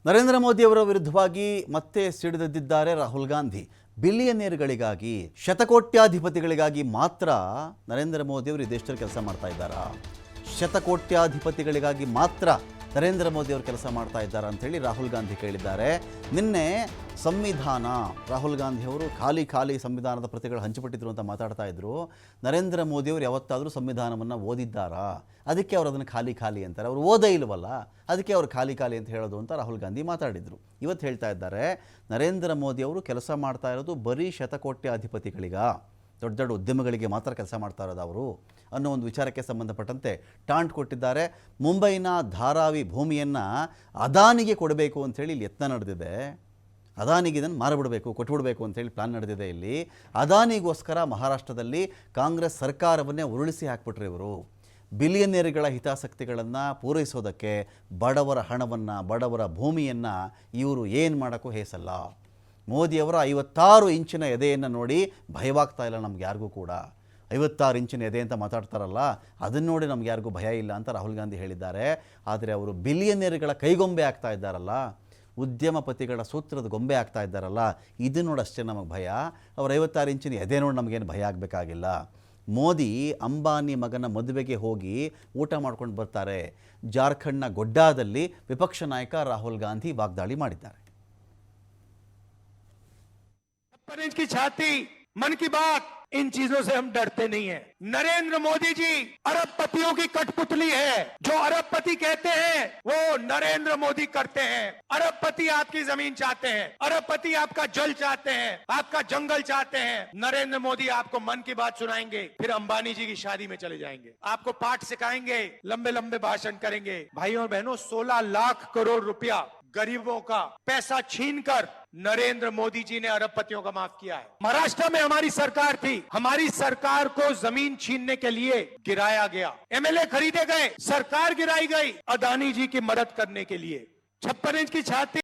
ನರೇಂದ್ರ ಮೋದಿಯವರ ವಿರುದ್ಧವಾಗಿ ಮತ್ತೆ ಸಿಡಿದೆದ್ದಿದ್ದಾರೆ ರಾಹುಲ್ ಗಾಂಧಿ. ಬಿಲಿಯನೇರ್ಗಳಿಗಾಗಿ, ಶತಕೋಟ್ಯಾಧಿಪತಿಗಳಿಗಾಗಿ ಮಾತ್ರ ನರೇಂದ್ರ ಮೋದಿಯವರು ಈ ದೇಶದಲ್ಲಿ ಕೆಲಸ ಮಾಡ್ತಾ ಇದ್ದಾರಾ? ಶತಕೋಟ್ಯಾಧಿಪತಿಗಳಿಗಾಗಿ ಮಾತ್ರ ನರೇಂದ್ರ ಮೋದಿಯವರು ಕೆಲಸ ಮಾಡ್ತಾ ಇದ್ದಾರಾ ಅಂಥೇಳಿ ರಾಹುಲ್ ಗಾಂಧಿ ಕೇಳಿದ್ದಾರೆ. ನಿನ್ನೆ ಸಂವಿಧಾನ, ರಾಹುಲ್ ಗಾಂಧಿಯವರು ಖಾಲಿ ಸಂವಿಧಾನದ ಪ್ರತಿಗಳು ಹಂಚಿಬಿಟ್ಟಿದ್ರು ಅಂತ ಮಾತಾಡ್ತಾ ಇದ್ರು. ನರೇಂದ್ರ ಮೋದಿಯವರು ಯಾವತ್ತಾದರೂ ಸಂವಿಧಾನವನ್ನು ಓದಿದ್ದಾರಾ? ಅದಕ್ಕೆ ಅವರು ಅದನ್ನು ಖಾಲಿ ಅಂತಾರೆ. ಅವರು ಓದೇ ಇಲ್ವಲ್ಲ, ಅದಕ್ಕೆ ಅವರು ಖಾಲಿ ಅಂತ ಹೇಳೋದು ಅಂತ ರಾಹುಲ್ ಗಾಂಧಿ ಮಾತಾಡಿದರು. ಇವತ್ತು ಹೇಳ್ತಾ ಇದ್ದಾರೆ ನರೇಂದ್ರ ಮೋದಿಯವರು ಕೆಲಸ ಮಾಡ್ತಾ ಇರೋದು ಬರೀ ಶತಕೋಟ್ಯಾಧಿಪತಿಗಳಿಗ, ದೊಡ್ಡ ದೊಡ್ಡ ಉದ್ಯಮಗಳಿಗೆ ಮಾತ್ರ ಕೆಲಸ ಮಾಡ್ತಾ ಇರೋದು ಅವರು ಅನ್ನೋ ಒಂದು ವಿಚಾರಕ್ಕೆ ಸಂಬಂಧಪಟ್ಟಂತೆ ಟಾಂಟ್ ಕೊಟ್ಟಿದ್ದಾರೆ. ಮುಂಬೈನ ಧಾರಾವಿ ಭೂಮಿಯನ್ನು ಅದಾನಿಗೆ ಕೊಡಬೇಕು ಅಂಥೇಳಿ ಇಲ್ಲಿ ಯತ್ನ ನಡೆದಿದೆ. ಅದಾನಿಗೆ ಇದನ್ನು ಮಾರಿಬಿಡಬೇಕು, ಕೊಟ್ಬಿಡಬೇಕು ಅಂಥೇಳಿ ಪ್ಲಾನ್ ನಡೆದಿದೆ ಇಲ್ಲಿ. ಅದಾನಿಗೋಸ್ಕರ ಮಹಾರಾಷ್ಟ್ರದಲ್ಲಿ ಕಾಂಗ್ರೆಸ್ ಸರ್ಕಾರವನ್ನೇ ಉರುಳಿಸಿ ಹಾಕ್ಬಿಟ್ರೆ ಇವರು. ಬಿಲಿಯನೇರ್ಗಳ ಹಿತಾಸಕ್ತಿಗಳನ್ನು ಪೂರೈಸೋದಕ್ಕೆ ಬಡವರ ಹಣವನ್ನು, ಬಡವರ ಭೂಮಿಯನ್ನು ಇವರು ಏನು ಮಾಡೋಕ್ಕೂ ಹೇಸಲ್ಲ. ಮೋದಿಯವರ 56 ಇಂಚಿನ ಎದೆಯನ್ನು ನೋಡಿ ಭಯವಾಗ್ತಾ ಇಲ್ಲ ನಮ್ಗೆ ಯಾರಿಗೂ ಕೂಡ. 56 ಇಂಚಿನ ಎದೆ ಅಂತ ಮಾತಾಡ್ತಾರಲ್ಲ, ಅದನ್ನು ನೋಡಿ ನಮ್ಗೆ ಯಾರಿಗೂ ಭಯ ಇಲ್ಲ ಅಂತ ರಾಹುಲ್ ಗಾಂಧಿ ಹೇಳಿದ್ದಾರೆ. ಆದರೆ ಅವರು ಬಿಲಿಯನೇರ್ಗಳ ಕೈಗೊಂಬೆ ಆಗ್ತಾ ಇದ್ದಾರಲ್ಲ, ಉದ್ಯಮಪತಿಗಳ ಸೂತ್ರದ ಗೊಂಬೆ ಆಗ್ತಾ ಇದ್ದಾರಲ್ಲ, ಇದು ನೋಡಷ್ಟೇ ನಮಗೆ ಭಯ. ಅವ್ರ 56 ಇಂಚಿನ ಎದೆ ನೋಡಿ ನಮಗೇನು ಭಯ ಆಗಬೇಕಾಗಿಲ್ಲ. ಮೋದಿ ಅಂಬಾನಿ ಮಗನ ಮದುವೆಗೆ ಹೋಗಿ ಊಟ ಮಾಡ್ಕೊಂಡು ಬರ್ತಾರೆ. ಜಾರ್ಖಂಡ್ನ ಗೊಡ್ಡಾದಲ್ಲಿ ವಿಪಕ್ಷ ನಾಯಕ ರಾಹುಲ್ ಗಾಂಧಿ ವಾಗ್ದಾಳಿ ಮಾಡಿದ್ದಾರೆ. की छाती, मन की बात, इन चीजों से हम डरते नहीं हैं। नरेंद्र मोदी जी अरबपतियों की कठपुतली है। जो अरबपति कहते हैं वो नरेंद्र मोदी करते हैं। अरबपति आपकी जमीन चाहते हैं, अरबपति आपका जल चाहते हैं, आपका जंगल चाहते हैं। नरेंद्र मोदी आपको मन की बात सुनाएंगे, फिर अंबानी जी की शादी में चले जाएंगे, आपको पाठ सिखाएंगे, लंबे लंबे भाषण करेंगे। भाइयों और बहनों, 16 लाख करोड़ रुपया गरीबों का पैसा छीनकर नरेंद्र मोदी जी ने अरबपतियों का माफ किया है। महाराष्ट्र में हमारी सरकार थी, हमारी सरकार को जमीन छीनने के लिए गिराया गया, एमएलए खरीदे गए, सरकार गिराई गई अदानी जी की मदद करने के लिए। 56 इंच की छाती